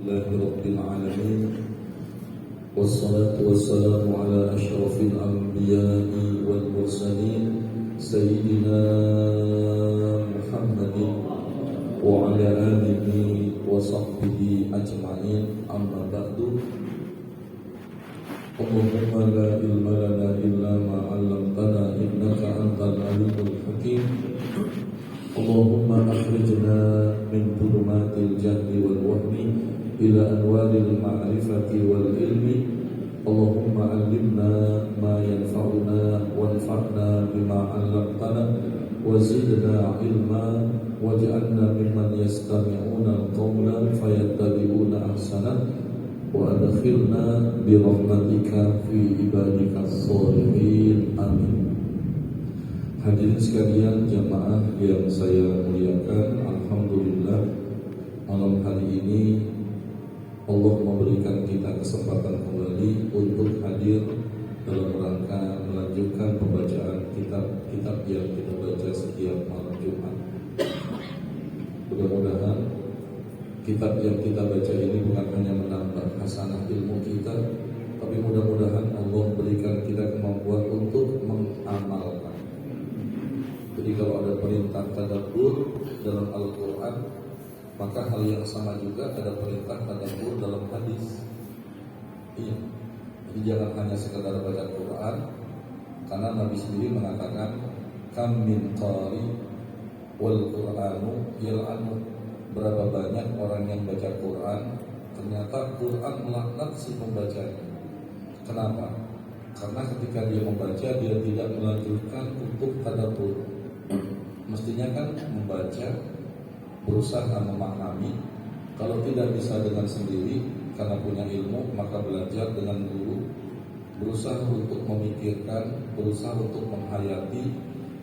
لله رب العالمين والصلاة والسلام على أشرف الأنبياء والمرسلين سيدنا محمد وعلى آله وصحبه أجمعين أما بعد اللهم لا علم لنا إلا ما علمتنا إنك أنت العليم الحكيم اللهم أخرجنا من ظلمات الجهل والوهم إلى أنوار المعرفة والعلم اللهم علمنا ما ينفعنا وانفعنا بما علمتنا وزدنا علما واجعلنا ممن يستمعون القول فيتبعون أحسنه وأدخلنا برحمتك في عبادك الصالحين آمين. Hadirin sekalian jamaah yang saya muliakan, alhamdulillah malam hari ini Allah memberikan kita kesempatan kembali untuk hadir dalam rangka melanjutkan pembacaan kitab-kitab yang kita baca setiap malam Jumat. Mudah-mudahan kitab yang kita baca ini bukan hanya menambah hasanah ilmu kita, tapi mudah-mudahan Allah berikan kita kemampuan untuk mengamalkan. Jadi kalau ada perintah tadabbur dalam Al-Quran, maka hal yang sama juga ada perintah tadabbur dalam hadis. Iya. Jadi jangan hanya sekedar baca Quran, karena Nabi sendiri mengatakan kam min qari wal Qur'anu yal'anu. Berapa banyak orang yang baca Quran, ternyata Quran melaknat si pembacanya. Kenapa? Karena ketika dia membaca, dia tidak melanjutkan untuk tadabbur. Mestinya kan membaca, berusaha memahami. Kalau tidak bisa dengan sendiri, karena punya ilmu, maka belajar dengan guru. Berusaha untuk memikirkan, berusaha untuk menghayati,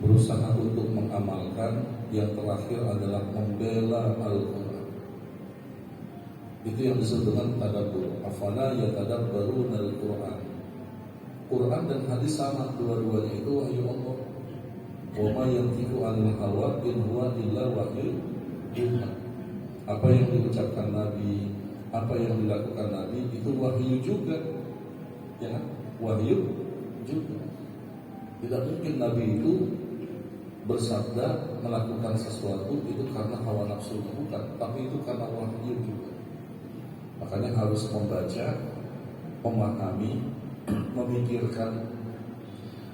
berusaha untuk mengamalkan. Yang terakhir adalah membela Al-Quran. Itu yang disebut dengan tadabbur. Afala yatadabbaruna al-Quran. Quran dan hadis sama, dua-duanya itu wahyu Allah. Wa ma yantiqu 'anil hawa in huwa illa wahyu yuha. Apa yang diucapkan Nabi, apa yang dilakukan Nabi itu wahyu juga. Ya, wahyu juga. Tidak mungkin Nabi itu bersabda melakukan sesuatu itu karena hawa nafsunya, bukan, tapi itu karena wahyu juga. Makanya harus membaca, memahami, memikirkan,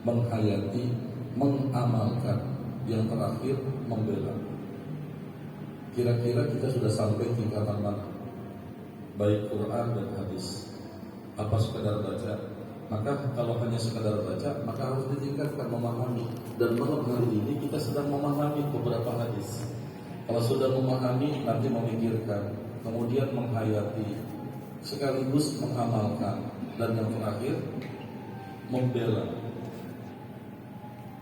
menghayati, mengamalkan, yang terakhir membela. Kira-kira kita sudah sampai tingkatan mana? Baik Quran dan hadis. Apa sekedar baca? Maka kalau hanya sekadar baca, maka harus ditingkatkan memahami. Dan malam hari ini kita sedang memahami beberapa hadis. Kalau sudah memahami, nanti memikirkan, kemudian menghayati, sekaligus mengamalkan, dan yang terakhir membela.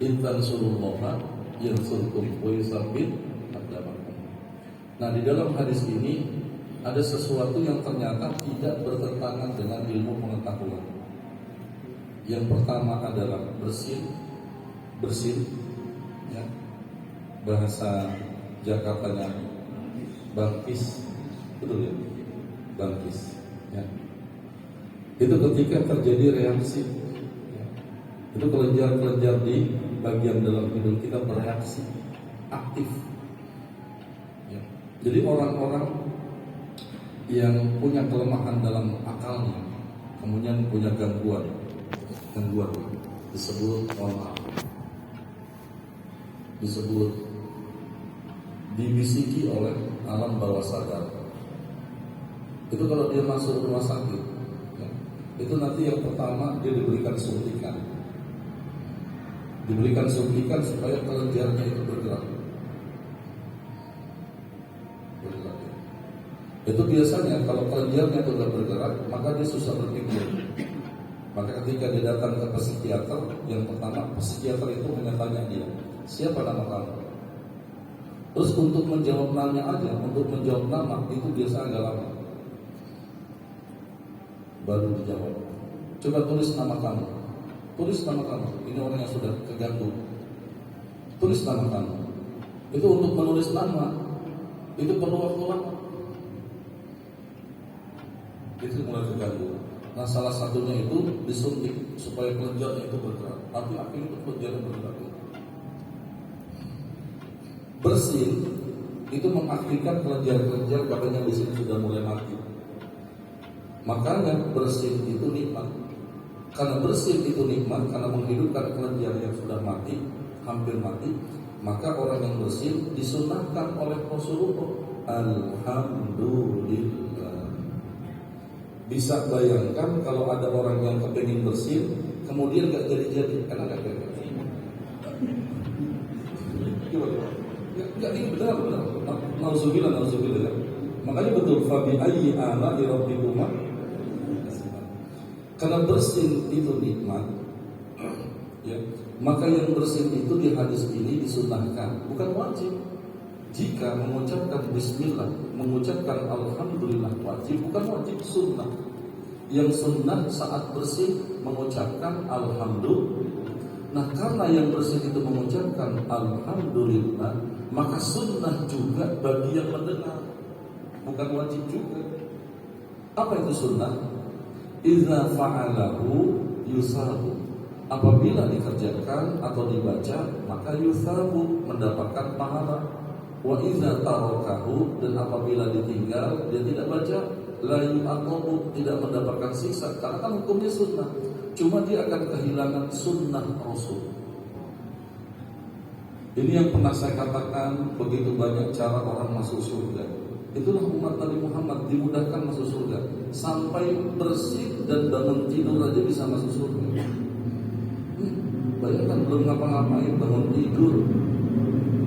In tansurullaha yansurkum wa yusabbit aqdamakum. Nah, di dalam hadis ini ada sesuatu yang ternyata tidak bertentangan dengan ilmu pengetahuan. Yang pertama adalah bersin, ya. Bahasa Jakartanya bangkis, betul ya? Bangkis, ya. Itu ketika terjadi reaksi, ya. Itu kelenjar-kelenjar di bagian dalam hidung kita bereaksi aktif, ya. Jadi orang-orang yang punya kelemahan dalam akalnya, kemudian punya gangguan disebut disebut dibisiki oleh alam bawah sadar. Itu kalau dia masuk rumah sakit, ya, itu nanti yang pertama dia diberikan suntikan supaya kelenjarnya itu bergerak. Itu biasanya kalau kelenjarnya itu tidak bergerak, maka dia susah berpikir. Maka ketika dia datang ke psikiater, yang pertama psikiater itu hanya tanya dia, siapa nama kamu? Terus untuk menjawab nanya aja, untuk menjawab nama itu biasa agak lama. Baru dijawab. Coba tulis nama kamu. Tulis nama kamu. Ini orang yang sudah keganggu. Tulis nama kamu. Itu untuk menulis nama itu perlu waktu lama. itu mulai terganggu. Nah, salah satunya itu disuntik supaya kelenjarnya itu bergerak. Laki-laki itu kelenjarnya bergerak. Bersin itu mengaktifkan kelenjar-kelenjar katanya di sini sudah mulai mati. Makanya bersin itu nikmat. Karena bersin itu nikmat, karena menghidupkan kelenjar yang sudah mati, hampir mati, maka orang yang bersin disunahkan oleh Rasulullah. Alhamdulillah. Bisa bayangkan kalau ada orang yang kepingin bersin, kemudian gak jadi-jadi, kan agak beda. Enggak, ini benar. Nauzubillah ya. Makanya betul fabi ayyi ala'i rabbikuma. Karena bersin itu nikmat, ya. Maka yang bersin itu di hadis ini disunahkan, bukan wajib. Jika mengucapkan bismillah, mengucapkan alhamdulillah wajib, bukan wajib, sunnah. Yang sunnah saat bersin mengucapkan alhamdulillah. Nah, karena yang bersin itu mengucapkan alhamdulillah, maka sunnah juga bagi yang mendengar, bukan wajib juga. Apa itu sunnah? Idza fa'alahu yusabu. Apabila dikerjakan atau dibaca, maka yusabu, mendapatkan pahala. Wa idza tarakahu, dan apabila ditinggal, dia tidak baca, la yu'aqabu, tidak mendapatkan siksa, karena kan hukumnya sunnah. Cuma dia akan kehilangan sunnah Rasul. Ini yang pernah saya katakan, begitu banyak cara orang masuk surga. Itulah umat Nabi Muhammad, dimudahkan masuk surga. Sampai bersih dan bangun tidur aja bisa masuk surga. Bayangkan, belum ngapa-ngapain, bangun tidur,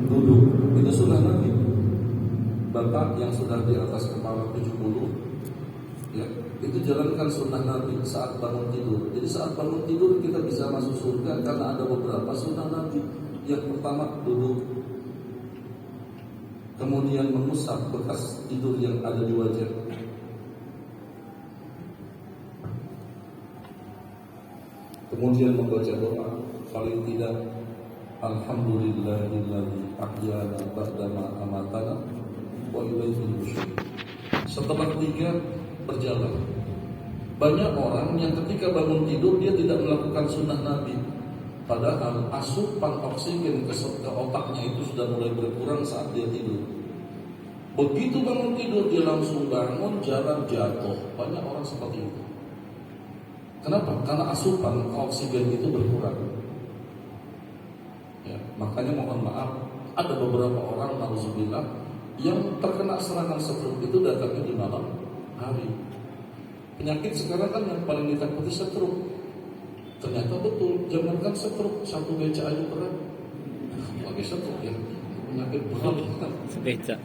duduk. Itu sunnah Nabi. Bapak yang sudah di atas kepala 70, ya, itu jalankan sunnah Nabi saat bangun tidur. Jadi saat bangun tidur kita bisa masuk surga karena ada beberapa sunnah Nabi. Yang pertama, duduk, kemudian mengusap bekas tidur yang ada di wajah. Kemudian membaca doa, paling tidak alhamdulillahilladzi ahyana ba'dama amatana wa ilaihi nusyur. Setelah 3 berjalan. Banyak orang yang ketika bangun tidur dia tidak melakukan sunnah Nabi. Padahal asupan oksigen ke otaknya itu sudah mulai berkurang saat dia tidur. Begitu bangun tidur dia langsung bangun, jalan, jatuh. Banyak orang seperti itu. Kenapa? Karena asupan oksigen itu berkurang. Ya, makanya mohon maaf, ada beberapa orang nauzubillah yang terkena serangan stroke itu datangnya di malam hari. Penyakit sekarang kan yang paling ditakuti stroke. Ternyata betul, jangankan stroke, satu beca aja berat. Lagi stroke ya, penyakit berat. Sebeca.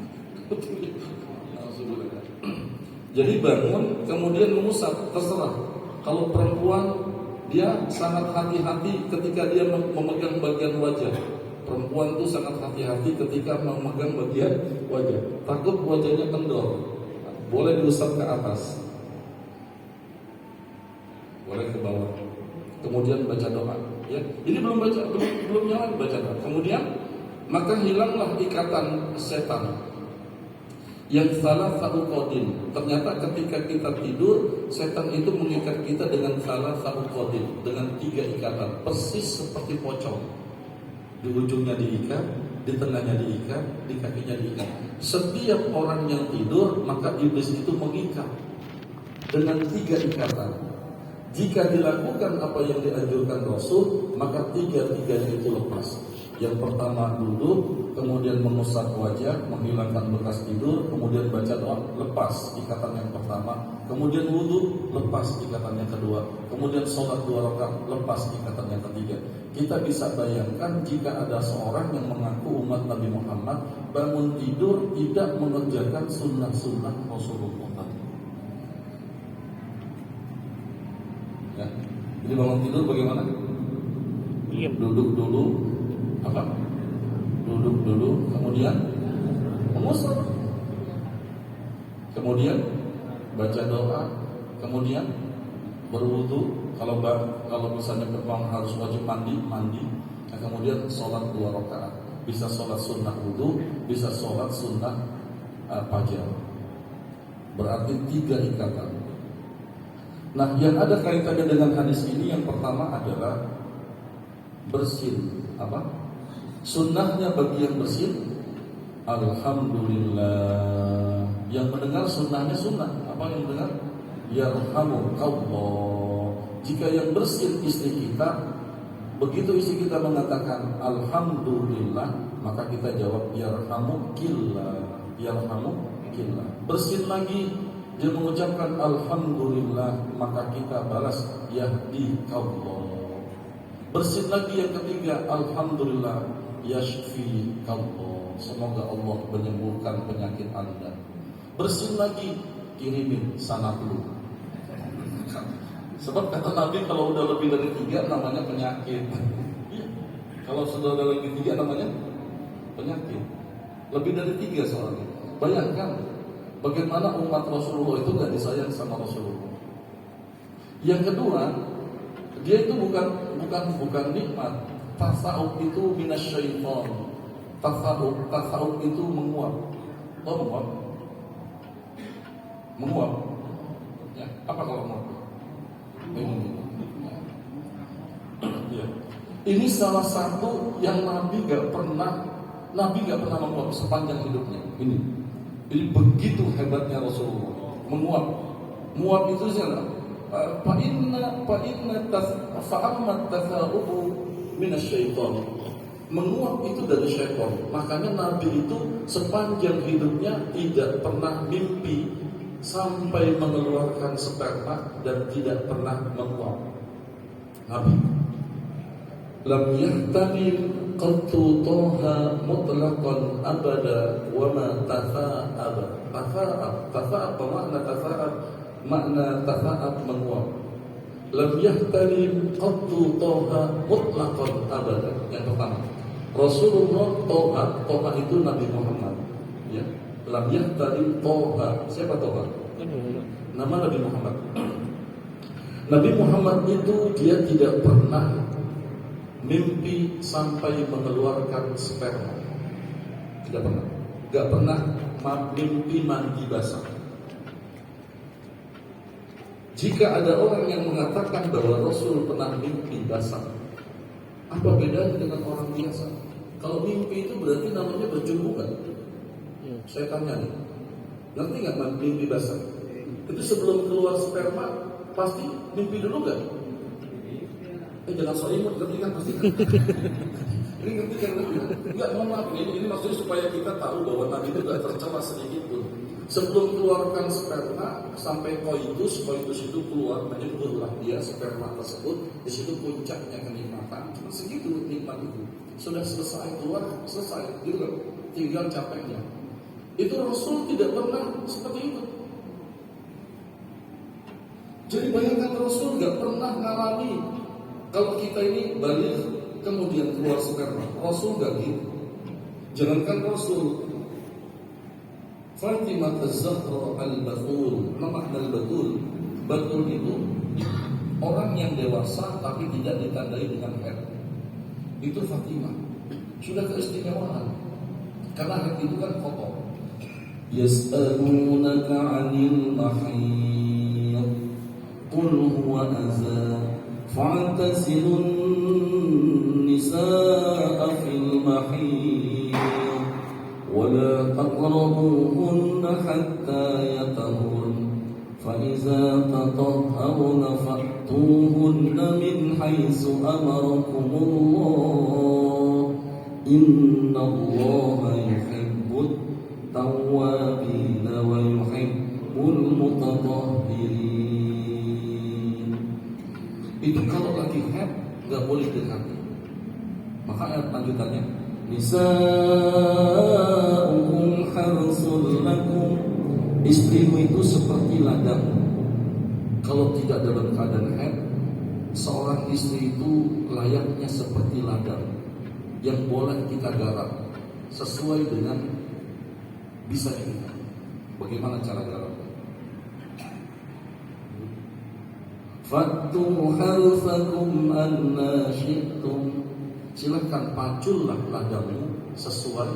Jadi bangun, kemudian mengusap, terserah. Kalau perempuan, dia sangat hati-hati ketika dia memegang bagian wajah. Perempuan itu sangat hati-hati ketika memegang bagian wajah. Takut wajahnya kendor. Boleh diusap ke atas, boleh ke bawah. Kemudian baca doa. Ya, ini belum nyala baca doa. Kemudian maka hilanglah ikatan setan. Yang salah satu kodin. Ternyata ketika kita tidur, setan itu mengikat kita dengan salah satu kodin, dengan 3 ikatan, persis seperti pocong. Di ujungnya diikat, di tengahnya diikat, di kakinya diikat. Setiap orang yang tidur, maka iblis itu mengikat dengan 3 ikatan. Jika dilakukan apa yang dianjurkan Rasul, maka 3-3-nya itu lepas. Yang pertama duduk, kemudian mengusap wajah, menghilangkan bekas tidur, kemudian baca doa, lepas ikatan yang pertama, kemudian wudhu, lepas ikatan yang kedua, kemudian sholat 2 rakaat, lepas ikatan yang ketiga. Kita bisa bayangkan jika ada seorang yang mengaku umat Nabi Muhammad bangun tidur tidak mengerjakan sunnah-sunnah Rasulullah. Ya. Jadi bangun tidur bagaimana? Duduk dulu, apa? Duduk dulu, kemudian mengusap, kemudian baca doa, kemudian berwudu. Kalau misalnya memang harus wajib mandi, nah, kemudian sholat 2 rakaat. Bisa sholat sunnah wudu, bisa sholat sunnah fajar. Berarti 3 ikatan. Nah, yang ada kaitannya dengan hadis ini yang pertama adalah bersin. Apa? Sunnahnya bagi yang bersin, alhamdulillah. Yang mendengar sunnahnya sunnah. Apa yang mendengar? Yarhamukallah. Jika yang bersin istri kita, begitu istri kita mengatakan alhamdulillah, maka kita jawab yarhamukillah. Yarhamukillah. Bersin lagi, dia mengucapkan alhamdulillah, maka kita balas yahdikallah. Bersin lagi yang ketiga, alhamdulillah yashfikallah. Semoga Allah menyembuhkan penyakit Anda. Bersin lagi, kirimin sanak lu. Sebab kata Nabi kalau udah lebih dari 3 namanya penyakit. Kalau sudah ada lebih 3 namanya penyakit. Lebih dari 3 soalnya. Bayangkan bagaimana umat Rasulullah itu gak disayang sama Rasulullah. Yang kedua, dia itu bukan nikmat. Tasawuf itu minasyaitan. Tasawuf itu menguap. Tahu menguap? Menguap. Ya, apa kalau menguap? Ini. Ya. Ini salah satu yang Nabi gak pernah menguap sepanjang hidupnya. Ini begitu hebatnya Rasulullah. Menguap itu siapa? Fa'inna fa'ammat tasawufu minasyaitan. Menguap itu dari syaitan. Makanya Nabi itu sepanjang hidupnya tidak pernah mimpi sampai mengeluarkan sperma dan tidak pernah menguap. Nabi lam yahtamil qattu toha mutlaqan abada wa ma tafa'aba. Tafa'ab makna tafa'ab, makna tafa'ab menguap. Lam yahtamil qattu toha mutlaqan abada. Yang pertama, Rasulullah toha itu Nabi Muhammad. Ya. Lam yahtamil toha. Siapa toha? Nama Nabi Muhammad. Nabi Muhammad itu dia tidak pernah mimpi sampai mengeluarkan sperma. Tidak pernah. Gak pernah mimpi mandi basah. Jika ada orang yang mengatakan bahwa Rasul pernah mimpi basah, apa bedanya dengan orang biasa? Kalau mimpi itu berarti namanya berjubungan. Saya tanya nih, ngerti gak mimpi basah? Itu sebelum keluar sperma pasti mimpi dulu gak? Jangan so imut, ngerti kan pasti. Ini ngerti kan? Enggak, mohon maaf, ini maksudnya supaya kita tahu bahwa Nabi itu gak tercela sedikit pun. Sebelum keluarkan sperma sampai koitus itu keluar, menyembuhlah dia sperma tersebut. Di situ puncaknya kenikmatan. Cuma segitu nikmat itu. Sudah selesai keluar, selesai, gitu kan? Tinggal capeknya. Itu Rasul tidak pernah seperti itu. Jadi bayangkan Rasul gak pernah ngalami. Kalau kita ini balik kemudian keluar sperma, Rasul gak gitu. Jangankan Rasul, Fatimah Az-Zahra Al-Batul. Apa makna Al-Batul? Batul itu orang yang dewasa tapi tidak ditandai dengan haid. Itu Fatimah. Sudah keistimewaan. Karena haid itu kan kotor. Yas'alunaka 'anil mahiyid qul huwa azan fa'tasilun nisaa fil mahiyid wa la taqrabuhunna hatta yatahurna fa iza tatahharna fa'tuhunna min haitsu amarakumullah innallaha yuhibbut tawwabina wa yuhibbul mutatahhirin. Itu kalau lagi haid nggak boleh dekati. Maka ayat lanjutannya, nisa'ukum harsul lakum. Istrimu itu seperti ladang. Kalau tidak dalam keadaan haid, seorang istri itu layaknya seperti ladang yang boleh kita garap sesuai dengan bisa kita. Bagaimana cara garapnya? Fattu harfakum anna syi'tum. Silakan pacullah ladangmu sesuai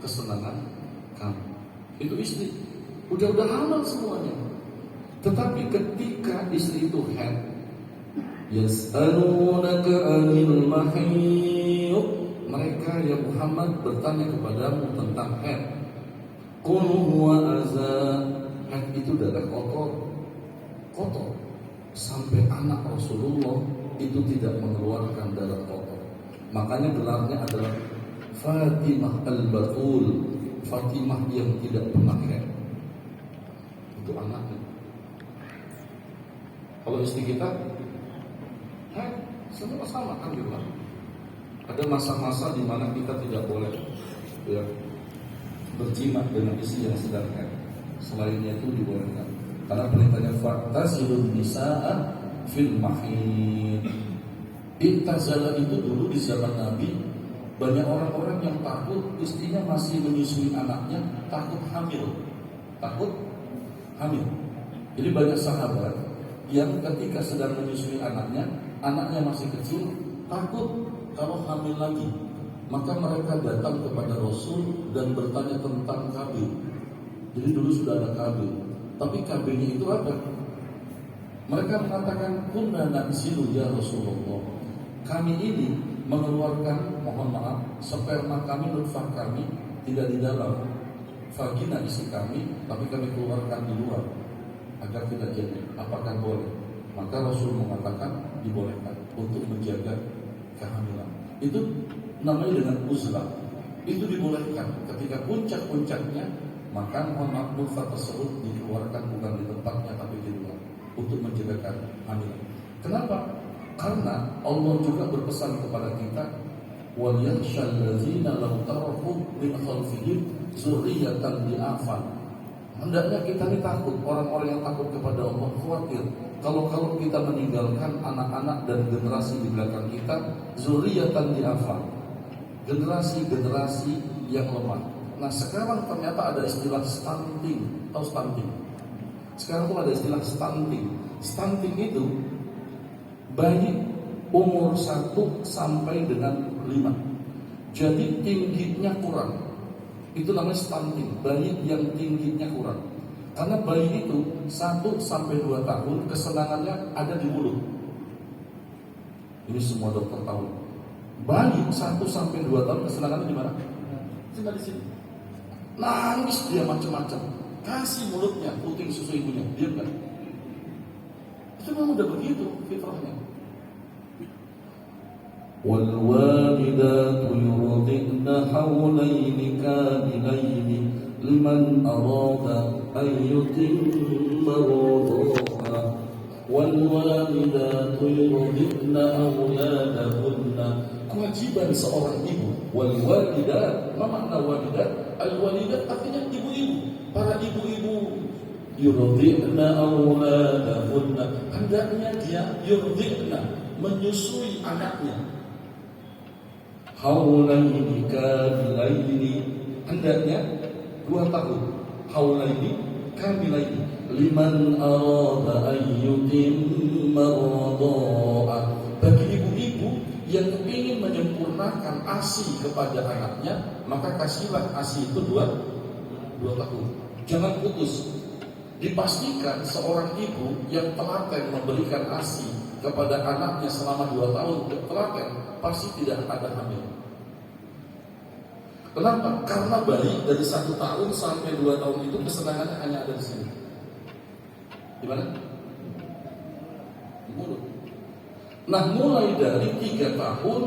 kesenangan kamu. Itu istri. Udah halal semuanya. Tetapi ketika ketika istri itu haid, yas'alunaka 'anil mahiyid, mereka ya Muhammad bertanya kepadamu tentang haid. Qul huwa adza, haid itu darah kotor. Sampai anak Rasulullah itu tidak mengeluarkan darah kotor. Makanya gelarnya adalah Fatimah al-Batul, Fatimah yang tidak pernah haid. Itu anaknya. Kalau istri kita haid, semua sama kan gitu. Ada masa-masa di mana kita tidak boleh ya, berjima dengan istri yang sedang haid. Selainnya itu dibolehkan. Karena perintahnya fa'tazilun nisaa fil mahid. Iktazala itu dulu di zaman Nabi, banyak orang-orang yang takut istrinya masih menyusui anaknya, takut hamil. Jadi banyak sahabat yang ketika sedang menyusui anaknya masih kecil, takut kalau hamil lagi. Maka mereka datang kepada Rasul dan bertanya tentang KB. Jadi dulu sudah ada KB, tapi KB-nya itu apa? Mereka mengatakan, kunna na'zilu ya Rasulullah, kami ini mengeluarkan, mohon maaf, sperma kami, nutfah kami tidak di dalam vagina isi kami, tapi kami keluarkan di luar agar tidak jadi. Apakah boleh? Maka Rasul mengatakan dibolehkan untuk menjaga kehamilan. Itu namanya dengan uzlah. Itu dibolehkan ketika puncak-puncaknya, maka mohon maaf, nutfah tersebut dikeluarkan bukan di tempatnya tapi di luar untuk menjaga kehamilan. Kenapa? Karena Allah juga berpesan kepada kita, wal yakhshal ladzina law taraku min khalfihim dzurriyyatan di'afan. Hendaknya kita ini takut, orang-orang yang takut kepada Allah khawatir kalau kita meninggalkan anak-anak dan generasi di belakang kita, dzurriyyatan di'afan, generasi yang lemah. Nah sekarang ternyata ada istilah stunting. Tahu stunting? Sekarang tuh ada istilah stunting. Stunting itu bayi umur 1 sampai dengan 5. Jadi tingginya kurang. Itu namanya stunting, bayi yang tingginya kurang. Karena bayi itu 1 sampai 2 tahun kesenangannya ada di mulut. Ini semua dokter tahu. Bayi 1 sampai 2 tahun kesenangannya di mana? Cuma di sini. Nangis dia macam-macam. Kasih mulutnya, puting susu ibunya, diam kan? Itu memang udah begitu fitrahnya. Wal walidatu yurdi'na hawlaini kamilaini liman arada an yutimma radha'a. Wal walidatu yurdi'na auladahunna. Kewajiban seorang ibu. Wal walidat, apa makna walidat? Al walidat artinya ibu-ibu, para ibu-ibu. Yurdi'na auladahunna, hendaknya dia yurdi'na, menyusui anaknya. Haulaini kamilaini, hendaknya 2 tahun. Haulaini kamilaini liman arada an yutimma radha'a, bagi ibu-ibu yang ingin menyempurnakan ASI kepada anaknya, maka kasihlah ASI itu 2 tahun. Jangan putus. Dipastikan seorang ibu yang telaten memberikan ASI kepada anaknya selama 2 tahun telaten, pasti tidak ada hamil. Kenapa? Karena bayi dari 1 tahun sampai 2 tahun itu kesenangannya hanya ada di sini. Di mana? Di mulut. Nah, mulai dari 3 tahun,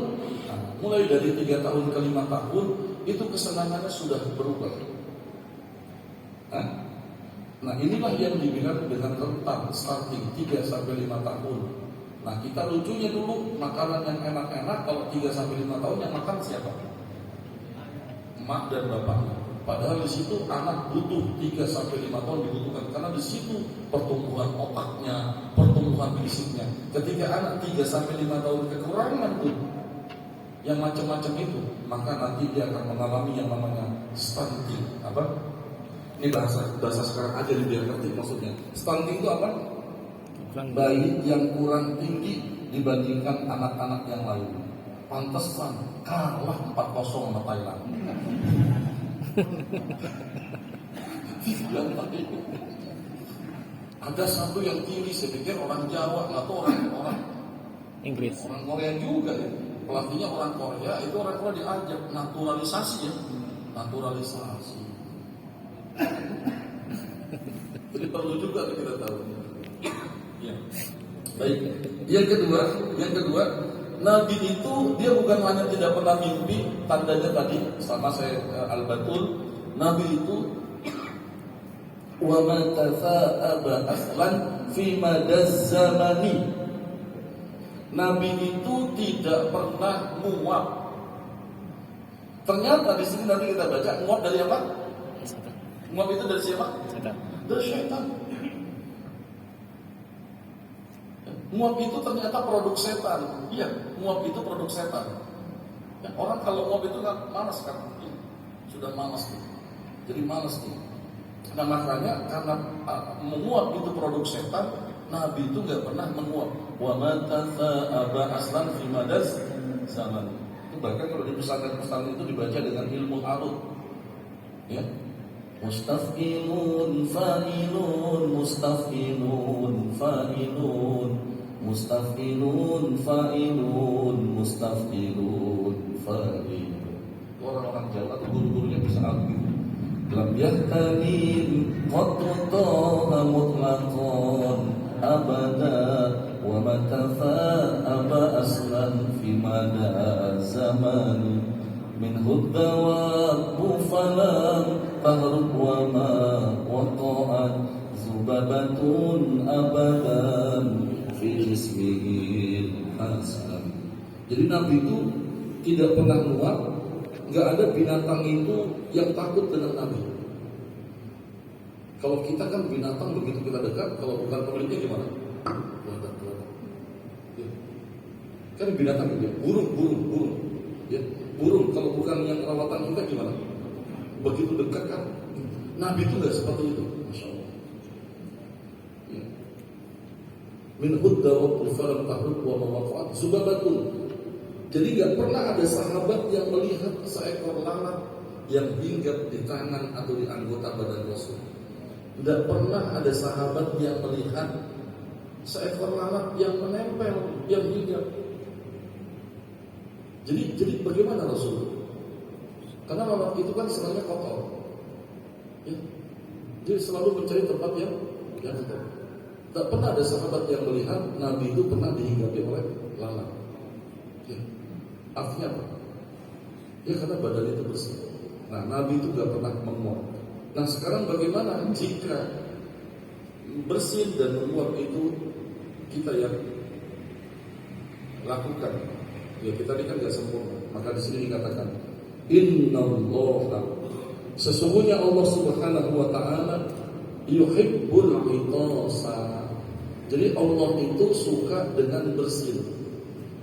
mulai dari 3 tahun ke 5 tahun itu kesenangannya sudah berubah. Nah, inilah yang dibilang dengan rentan starting 3 sampai 5 tahun. Nah, kita lucunya dulu makanan yang enak-enak kalau 3 sampai 5 tahun yang makan siapa? Emak dan bapaknya. Padahal di situ anak butuh 3 sampai 5 tahun dibutuhkan, karena di situ pertumbuhan otaknya, pertumbuhan fisiknya. Ketika anak 3 sampai 5 tahun kekurangan tuh yang macam-macam itu, maka nanti dia akan mengalami yang namanya stunting. Apa? Ini bahasa sekarang aja biar ngerti maksudnya. Stunting itu apa? Bayi yang kurang tinggi dibandingkan anak-anak yang lain. Pantesan kalah 4-0 sama Thailand. Ada satu yang kiri, saya pikir orang Jawa, nggak tahu orang Inggris. orang Korea juga ya. Pelatihnya orang Korea, itu orang Korea diajak naturalisasi ya, naturalisasi. Jadi perlu juga kita tahu. Ya. Baik. Yang kedua, Nabi itu dia bukan hanya tidak pernah mimpi, tandanya tadi sama saya al-batul. Nabi itu wa ma tafa'aba aslan fi madaz zamani. Nabi itu tidak pernah muak. Ternyata di sini nanti kita baca muak dari apa? Muak itu dari siapa? Dari syaitan. Muak itu ternyata produk setan. Iya, muak itu produk setan. Ya, orang kalau muak itu kan malas kan? Ya, sudah malas gitu. Jadi malas nih. Nah makanya karena menguap itu produk setan, Nabi itu nggak pernah menguap. Wa aba aslan fi madaz zaman. Itu bahkan kalau di pesantren-pesantren itu dibaca dengan ilmu arut. Ya. Mustafilun fa'ilun, mustafilun fa'ilun, mustafilun fa'ilun, mustafilun fa'ilun. Orang-orang Jawa atau guru-gurunya bisa arut gitu. Lam yahtalim qattuha mutlaqan abada wa matafa aba aslan fi mada zaman min huddawa bufalam tahrub wa ma waqa'at zubabatun abadan fi ismihi hasan. Jadi Nabi itu tidak pernah muak. Gak ada binatang itu yang takut dengan Nabi. Kalau kita kan binatang begitu kita dekat, kalau bukan pemiliknya gimana? Ya. Kan binatang itu, burung. Ya. Burung kalau bukan yang rawatan kita gimana? Begitu dekat kan? Nabi itu gak seperti itu, masya Allah. Ya. Min hudda wa tufaram tahrub wa mawaqat zubabatun. Jadi gak pernah ada sahabat yang melihat seekor lalat yang hinggap di tangan atau di anggota badan Rasul. Tidak pernah ada sahabat yang melihat seekor lalat yang menempel, yang hinggap. Jadi bagaimana Rasul? Karena lalat itu kan sebenarnya kotor. Ya. Dia selalu mencari tempat yang kotor. Tak pernah ada sahabat yang melihat Nabi itu pernah dihinggapi oleh lalat. Ya. Artinya apa? Ya karena badan itu bersih. Nah Nabi itu gak pernah menguap. Nah sekarang bagaimana jika bersin dan menguap itu kita yang lakukan? Ya kita ini kan gak sempurna. Maka di sini dikatakan Innallaha, sesungguhnya Allah Subhanahu wa ta'ala yuhibbul itasa. Jadi Allah itu suka dengan bersin.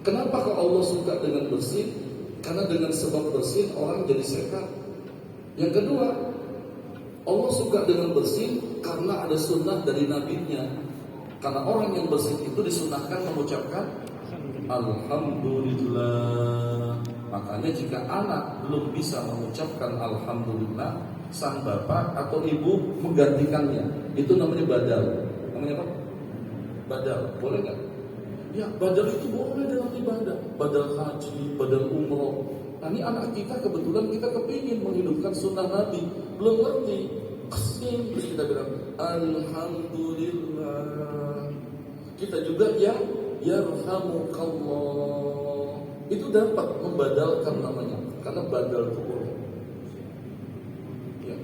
Kenapa kalau Allah suka dengan bersin? Karena dengan sebab bersin orang jadi sehat. Yang kedua, Allah suka dengan bersin karena ada sunnah dari nabinya. Karena orang yang bersin itu disunahkan mengucapkan Alhamdulillah. Makanya jika anak belum bisa mengucapkan Alhamdulillah, sang bapak atau ibu menggantikannya. Itu namanya badal. Namanya apa? Badal. Boleh nggak? Ya, badal itu boleh dalam ibadah. Badal haji, badal umroh. Nah ini anak kita kebetulan kita kepingin menghidupkan sunnah Nabi. Belum ngerti. Kesim, terus kita bilang Alhamdulillah. Kita juga yang Yarhamukallah. Itu dapat membadalkan namanya. Karena badal itu boleh. Ya.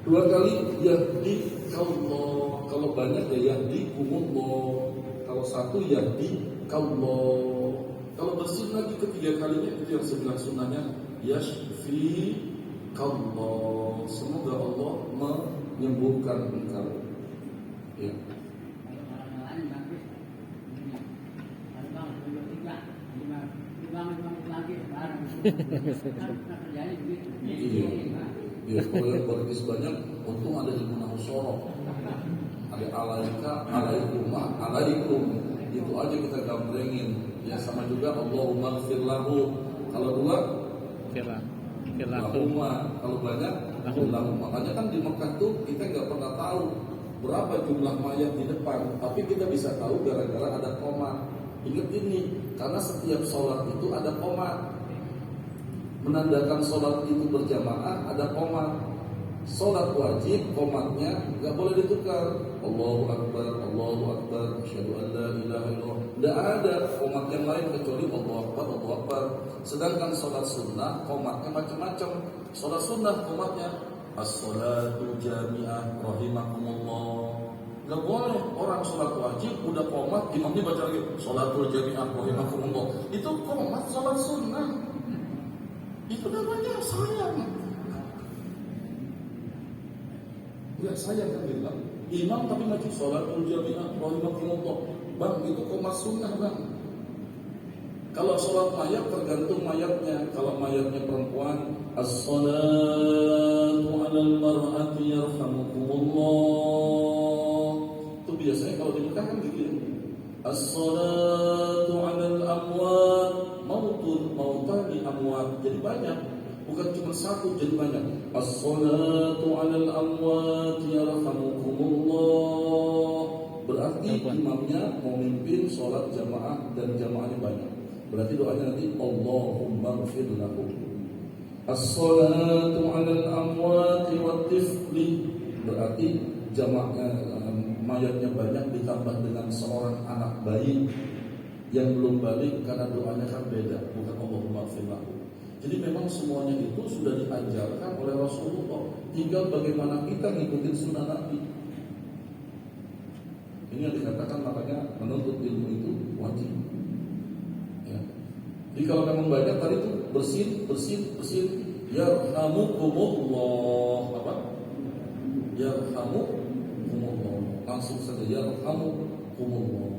2 kali Yahdikallah. Kalau banyak ya Yahdikumullah. Kalau 1 Yahdikallah. Kalau bersin lagi ketiga kalinya itu yang sebelah sunnahnya Yashfikallah. Semoga Allah menyembuhkan engkau. Ya. Iya, kalau yang berkis banyak, untung ada di Munahusoro. Ada alaika, alaikumah, alaikum. Itu aja kita gambrengin. Ya sama juga Allahumma gfir lahu. Kalau 2 Lahumma. Kalau banyak Lahumma. Makanya kan di Mekah tuh kita nggak pernah tahu berapa jumlah mayat di depan, tapi kita bisa tahu gara-gara ada koma. Ingat ini, karena setiap sholat itu ada koma. Menandakan sholat itu berjamaah ada koma. Sholat wajib komatnya nggak boleh ditukar. Allahu Akbar, Allahu Akbar, asyhadu an la ilaha illallah. Nggak ada komat yang lain kecuali Allahu Akbar, Allahu Akbar. Sedangkan sholat sunnah komatnya macam-macam. Sholat sunnah komatnya as-sholatu jami'ah rahimakumullah. Nggak boleh orang sholat wajib udah komat, imamnya baca lagi sholatul jami'ah rahimakumullah. Itu komat sholat sunnah. Itu namanya sayang. Ya saya kan bilang imam tapi maju sholatul jami'ah rahimakumullah. Bang itu komat sunnah bang. Kalau sholat mayat tergantung mayatnya. Kalau mayatnya perempuan as-sholatu 'alal mar'ati yarhamukumullah. Itu biasanya kalau di Mekah kan gitu ya. As-sholatu 'alal amwat mautani amwat. Jadi banyak. Bukan cuma satu, jadi banyak. As-sholatu 'alal amwat yarhamukumullah. Berarti imamnya memimpin sholat jamaah dan jamaahnya banyak. Berarti doanya nanti Allahumma ighfir lahum. As-sholatu 'alal amwat wat-tifli. Berarti jamaahnya mayatnya banyak ditambah dengan seorang anak bayi yang belum balik karena doanya kan beda, bukan Allahumma ighfir lahum. Jadi memang semuanya itu sudah diajarkan oleh Rasulullah. Tinggal bagaimana kita ngikutin sunnah Nabi. Ini yang dikatakan makanya menuntut ilmu itu wajib. Ya. Jadi kalau memang banyak tadi itu bersin. Yarhamukumullah. Apa? Yarhamukumullah. Langsung saja yarhamukumullah.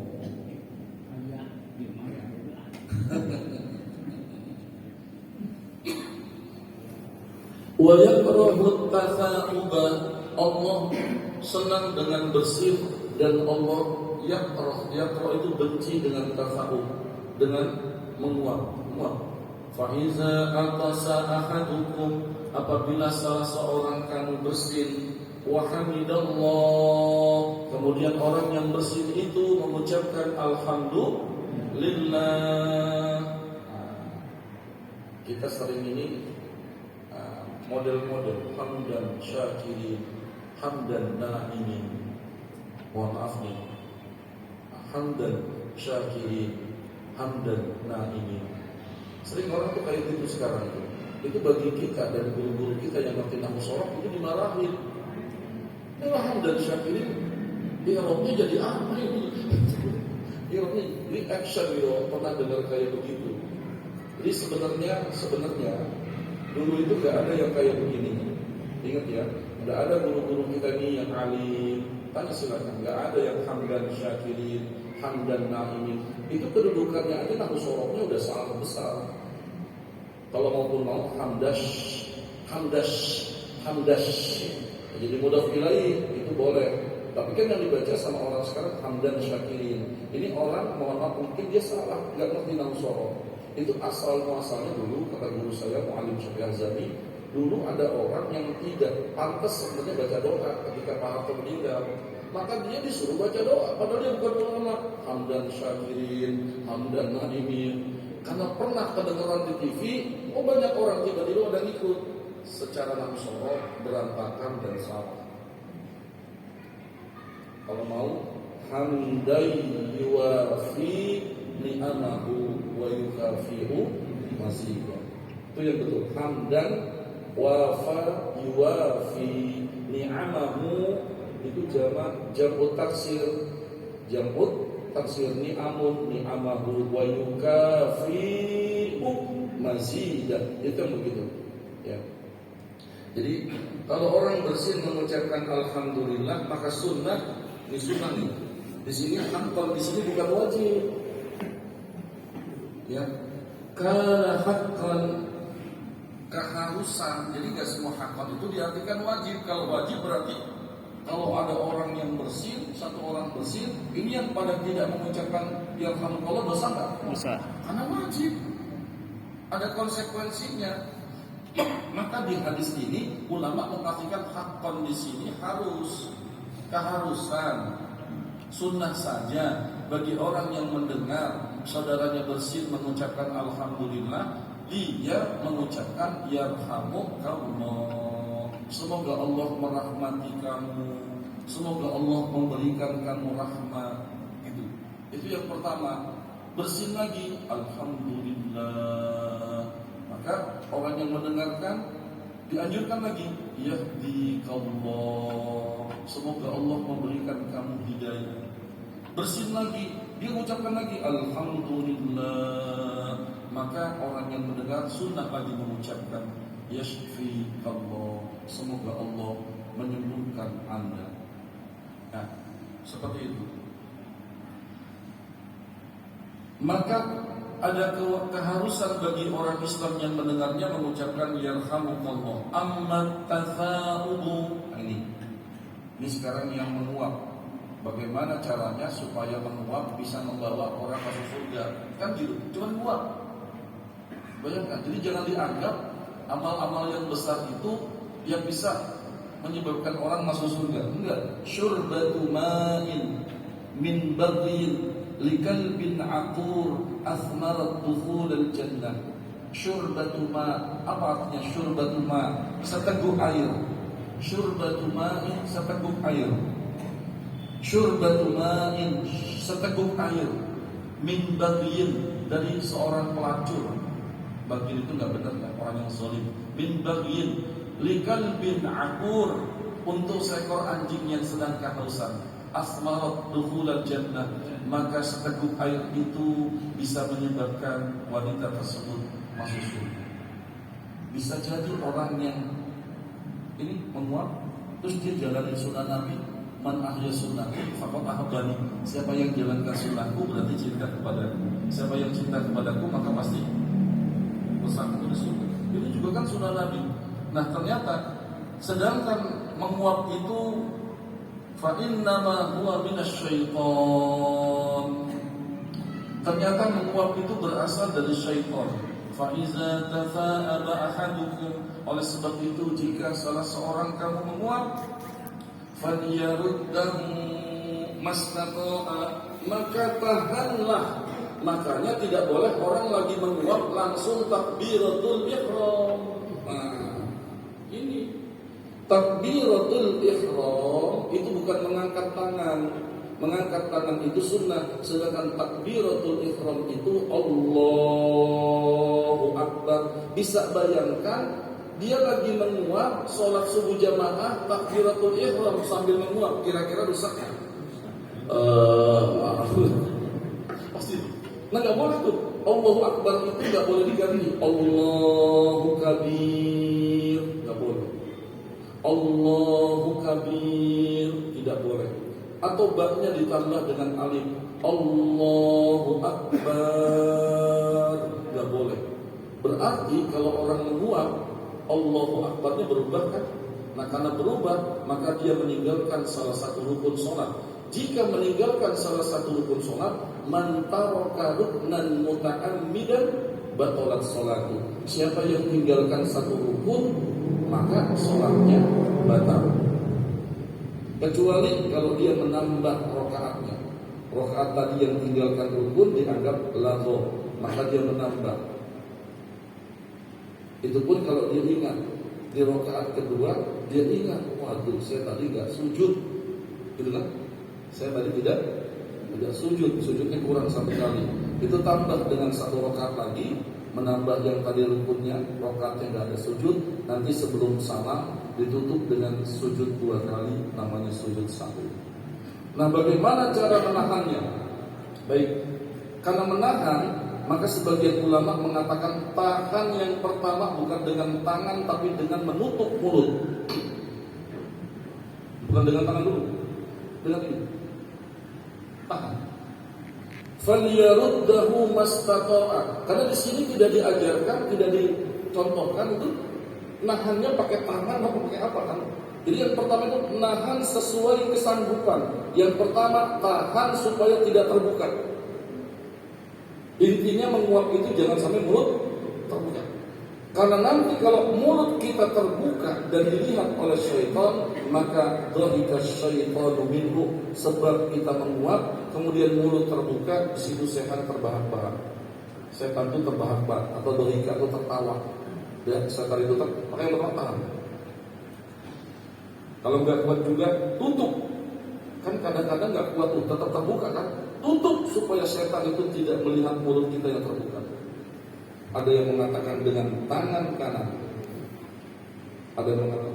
Wa yakrahu tatha'uba. Allah senang dengan bersih dan Allah yakrah itu benci dengan tatha'ub, dengan menguap. Fa iza atasa ahadukum, apabila salah seorang kamu bersin, wa hamidallah, kemudian orang yang bersin itu mengucapkan alhamdulillah. Kita sering ini model-model hamdan syakirin, hamdan na'imin. Mohon maaf nih, hamdan syakirin, hamdan na'imin. Sering orang tuh kayak gitu sekarang itu. Itu bagi kita dan guru-guru kita yang ngerti nahwu sharaf itu dimarahin. Ini hamdan syakirin, i'rabnya jadi apa ini? I'rabnya ini action gitu, pernah dengar kayak begitu. Jadi sebenarnya dulu itu gak ada yang kayak begini. Ingat ya, gak ada guru-guru kita ini yang alim. Tanya silakan, gak ada yang hamdan syakirin, hamdan na'imin. Itu kedudukannya aja nahwu sharafnya udah sangat besar. Kalau maupun mau hamdash. Jadi mudhaf ilaih itu boleh. Tapi kan yang dibaca sama orang sekarang hamdan syakirin. Ini orang mohon maaf mungkin dia salah, gak ngerti nahwu sharaf. Itu asal muasalnya dulu kata guru saya Mu'allim Syafi'i Azami, dulu ada orang yang tidak pantas sebenarnya baca doa ketika Pak Harto meninggal, maka dia disuruh baca doa padahal dia bukan ulama. Hamdan syakirin, hamdan na'imin. Karena pernah kedengaran di TV, banyak orang tiba-tiba ada ngikut. Secara nahwu sharaf berantakan dan salah. Kalau mau hamdai yuwafi ni'amahu wa yukafi'u mazida. Itu yang betul. Hamdan wafa yuwafi ni'amahu, itu jam'ut taksir ni'amun ni'amahu wa yukafi'u mazida. Itu yang begitu. Ya. Jadi kalau orang bersin mengucapkan alhamdulillah, maka sunnah nih. Di sini haqqan, di sini bukan wajib. Ya, kana haqqan, keharusan. Jadi nggak semua haqqan itu diartikan wajib. Kalau wajib berarti kalau ada orang yang bersin, satu orang bersin, ini yang pada tidak mengucapkan yarhamukallah dosa nggak? Dosa. Karena wajib. Ada konsekuensinya. Maka di hadis ini ulama memastikan haqqan di sini harus. keharusan, sunnah saja bagi orang yang mendengar saudaranya bersin mengucapkan alhamdulillah, dia mengucapkan yarhamukallah. Semoga Allah merahmati kamu, semoga Allah memberikan kamu rahmat. Itu yang pertama. Bersin lagi, alhamdulillah. Maka orang yang mendengarkan dianjurkan lagi, yahdikallah, semoga Allah memberikan kamu hidayah. Bersin lagi, dia mengucapkan lagi alhamdulillah. Maka orang yang mendengar sunnah lagi mengucapkan yashfikallah, semoga Allah menyembuhkan Anda. Nah, seperti itu. Maka ada keharusan bagi orang Islam yang mendengarnya mengucapkan yarhamukallah. Amma tafa'ubu. Ini sekarang yang menguap. Bagaimana caranya supaya menguap bisa membawa orang masuk surga? Kan gitu, cuma menguap. Bayangkan, jadi jangan dianggap amal-amal yang besar itu yang bisa menyebabkan orang masuk surga. Enggak. Syurbatu ma'in min baghin likalbin aqur athmarat dukhul al-jannah. Syurbatu ma, apa artinya syurbatu ma? Seteguk air. Syurbatu ma'in, seteguk air. Syurbatu ma'in, seteguk air. Min baghin, dari seorang pelacur. Baghin itu enggak benar kan? Orang yang zalim. Min baghin likalbin aqur, untuk seekor anjing yang sedang kehausan. Asmarat dukhulal jannah, maka seteguk air itu bisa menyebabkan wanita tersebut masuk surga. Bisa jadi orang yang ini menguap, terus dia jalanin sunnah Nabi, man ahya sunnati faqad ahabbani. Siapa yang jalankan sunnahku berarti cinta kepadaku. Siapa yang cinta kepadaku maka pasti bersamaku di surga. Itu juga kan sunnah Nabi. Nah ternyata sedangkan menguap itu fa innama huwa minasyaiton. Ternyata menguap itu berasal dari syaitan. Fa iza tafa'aba ahadukum, oleh sebab itu jika salah seorang kamu menguap, falyaruddahu mastata'a, maka tahanlah. Makanya tidak boleh orang lagi menguap langsung takbiratul ihram. Nah, ini takbiratul ihram itu bukan mengangkat tangan. Mengangkat tangan itu sunnah, sedangkan takbiratul ihram itu Allahu Akbar. Bisa bayangkan dia lagi menguap sholat subuh jamaah takbiratul ihram sambil menguap, kira-kira rusak ya? Pasti. Nah nggak boleh tuh. Allahu Akbar itu nggak boleh diganti Allahu Kabir, nggak boleh. Allahu Kabir tidak boleh. Atau baknya ditambah dengan alif Allahu Akbar, nggak boleh. Berarti kalau orang menguap Allahu Akbarnya berubah kan? Nah karena berubah maka dia meninggalkan salah satu rukun sholat. Jika meninggalkan salah satu rukun sholat, man taraka ruknan muta'ammidan batalat sholatu. Siapa yang meninggalkan satu rukun maka sholatnya batal. Kecuali kalau dia menambah rakaatnya. Rakaat tadi yang tinggalkan rukun dianggap lagho, maka dia menambah. Itu pun kalau dia ingat di rakaat kedua dia ingat, waduh saya tadi nggak sujud, gitu kan? Saya tadi tidak sujud, sujudnya kurang satu kali. Itu tambah dengan satu rakaat lagi, menambah yang tadi rukunnya, rakaatnya nggak ada sujud. Nanti sebelum salam ditutup dengan sujud dua kali, namanya sujud sahwi. Nah, bagaimana cara menahannya? Baik, karena menahan, maka sebagian ulama mengatakan tahan yang pertama bukan dengan tangan tapi dengan menutup mulut. Bukan dengan tangan dulu, dengan ini. Tahan. Falyaruddahu mastata'a. Karena di sini tidak diajarkan, tidak dicontohkan itu nahannya pakai tangan atau pakai apa kan? Jadi yang pertama itu nahan sesuai kesanggupan. Yang pertama tahan supaya tidak terbuka. Intinya menguap itu jangan sampai mulut terbuka. Karena nanti kalau mulut kita terbuka dan dilihat oleh syaitan, maka dhahika syaitanu minhu, sebab kita menguap, kemudian mulut terbuka, di situ setan terbahak-bahak. Setan itu terbahak-bahak atau dhahika itu tertawa. Ya, setan itu pakai berapa? Kalau nggak kuat juga tutup. Kan kadang-kadang nggak kuat tuh, tetap terbuka kan? Tutup supaya setan itu tidak melihat mulut kita yang terbuka. Ada yang mengatakan dengan tangan kanan, ada yang mengatakan